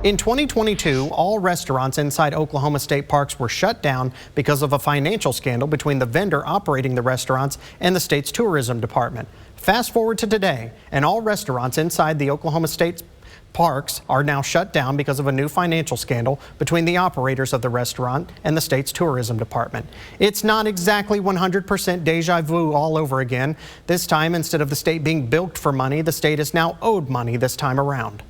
In 2022, all restaurants inside Oklahoma state parks were shut down because of a financial scandal between the vendor operating the restaurants and the state's tourism department. Fast forward to today, and all restaurants inside the Oklahoma state parks are now shut down because of a new financial scandal between the operators of the restaurant and the state's tourism department. It's not exactly 100% deja vu all over again. This time, instead of the state being bilked for money, the state is now owed money this time around.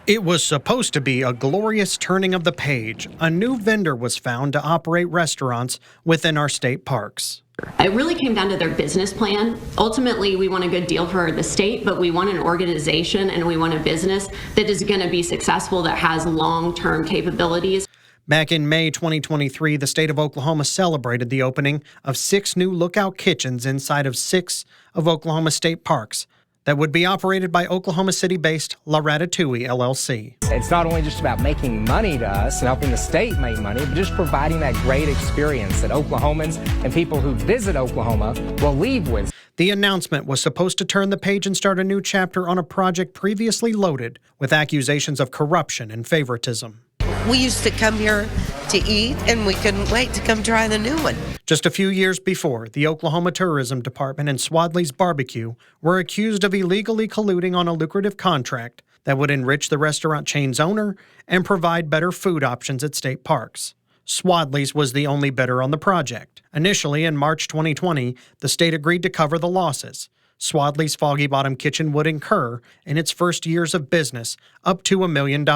It was supposed to be a glorious turning of the page. A new vendor was found to operate restaurants within our state parks. It really came down to their business plan. Ultimately, we want a good deal for the state, but we want an organization and we want a business that is going to be successful, that has long-term capabilities. Back in May 2023, the state of Oklahoma celebrated the opening of 6 new Lookout kitchens inside of 6 of Oklahoma state parks that would be operated by Oklahoma City-based La Ratatouille LLC. It's not only just about making money to us and helping the state make money, but just providing that great experience that Oklahomans and people who visit Oklahoma will leave with. The announcement was supposed to turn the page and start a new chapter on a project previously loaded with accusations of corruption and favoritism. We used to come here to eat, and we couldn't wait to come try the new one. Just a few years before, the Oklahoma Tourism Department and Swadley's Barbecue were accused of illegally colluding on a lucrative contract that would enrich the restaurant chain's owner and provide better food options at state parks. Swadley's was the only bidder on the project. Initially, in March 2020, the state agreed to cover the losses Swadley's Foggy Bottom Kitchen would incur in its first years of business, up to $1 million.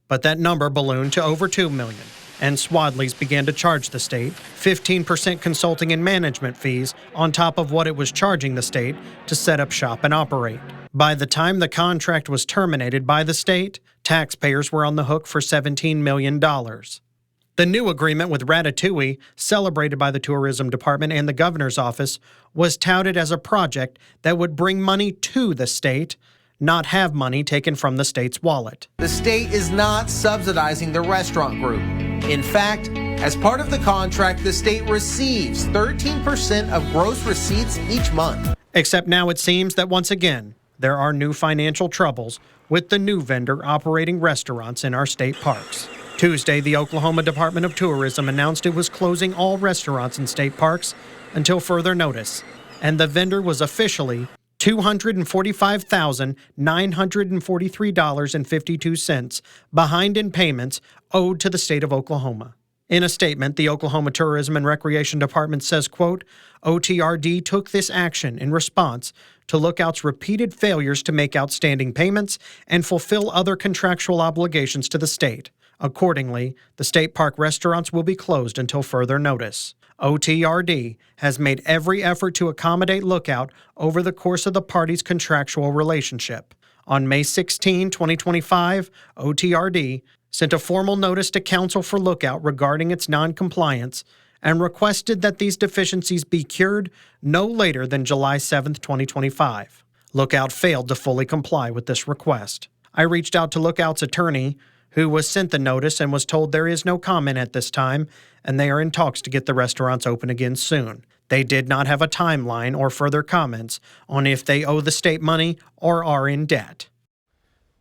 But that number ballooned to over $2 million, and Swadley's began to charge the state 15% consulting and management fees on top of what it was charging the state to set up shop and operate. By the time the contract was terminated by the state, taxpayers were on the hook for $17 million. The new agreement with Ratatouille, celebrated by the tourism department and the governor's office, was touted as a project that would bring money to the state, not have money taken from the state's wallet. The state is not subsidizing the restaurant group. In fact, as part of the contract, the state receives 13% of gross receipts each month. Except now it seems that once again, there are new financial troubles with the new vendor operating restaurants in our state parks. Tuesday, the Oklahoma Department of Tourism announced it was closing all restaurants in state parks until further notice, and the vendor was officially $245,943.52 behind in payments owed to the state of Oklahoma. In a statement, the Oklahoma Tourism and Recreation Department says, quote, OTRD took this action in response to Lookout's repeated failures to make outstanding payments and fulfill other contractual obligations to the state. Accordingly, the state park restaurants will be closed until further notice. OTRD has made every effort to accommodate Lookout over the course of the parties' contractual relationship. On May 16, 2025, OTRD sent a formal notice to counsel for Lookout regarding its noncompliance and requested that these deficiencies be cured no later than July 7, 2025. Lookout failed to fully comply with this request. I reached out to Lookout's attorney, who was sent the notice and was told there is no comment at this time, and they are in talks to get the restaurants open again soon. They did not have a timeline or further comments on if they owe the state money or are in debt.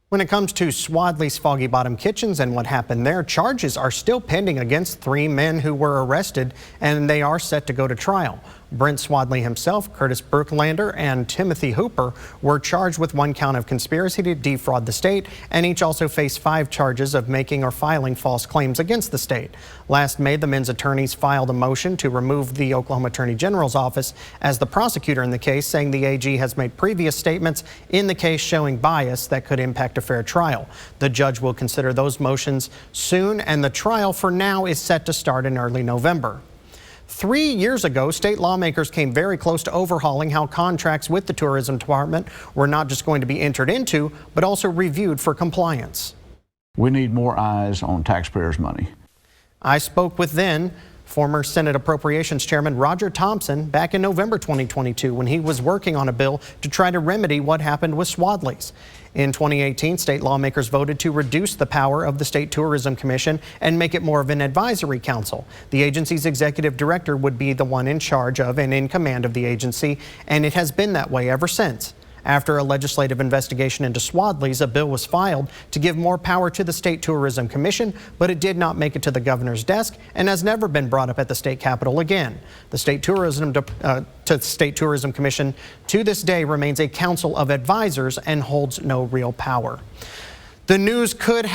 When it comes to Swadley's Foggy Bottom Kitchens and what happened there, charges are still pending against 3 men who were arrested, and they are set to go to trial. Brent Swadley himself, Curtis Brooklander, and Timothy Hooper were charged with 1 count of conspiracy to defraud the state, and each also face 5 charges of making or filing false claims against the state. Last May, the men's attorneys filed a motion to remove the Oklahoma Attorney General's office as the prosecutor in the case, saying the AG has made previous statements in the case showing bias that could impact a fair trial. The judge will consider those motions soon, and the trial for now is set to start in early November. 3 years ago, state lawmakers came very close to overhauling how contracts with the tourism department were not just going to be entered into, but also reviewed for compliance. We need more eyes on taxpayers' money. I spoke with then former Senate Appropriations Chairman Roger Thompson back in November 2022 when he was working on a bill to try to remedy what happened with Swadley's. In 2018, state lawmakers voted to reduce the power of the State Tourism Commission and make it more of an advisory council. The agency's executive director would be the one in charge of and in command of the agency, and it has been that way ever since. After a legislative investigation into Swadley's, a bill was filed to give more power to the State Tourism Commission, but it did not make it to the governor's desk and has never been brought up at the state capitol again. The State Tourism Commission to this day remains a council of advisors and holds no real power. The news could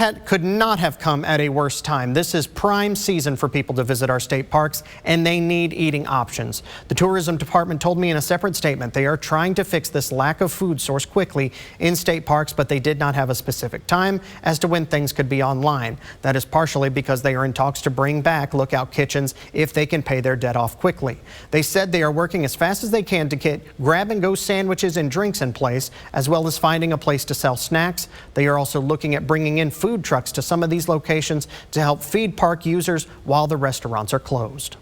not have come at a worse time. This is prime season for people to visit our state parks, and they need eating options. The tourism department told me in a separate statement they are trying to fix this lack of food source quickly in state parks, but they did not have a specific time as to when things could be online. That is partially because they are in talks to bring back lookout kitchens if they can pay their debt off quickly. They said they are working as fast as they can to get grab-and-go sandwiches and drinks in place, as well as finding a place to sell snacks. They are also looking at bringing in food trucks to some of these locations to help feed park users while the restaurants are closed.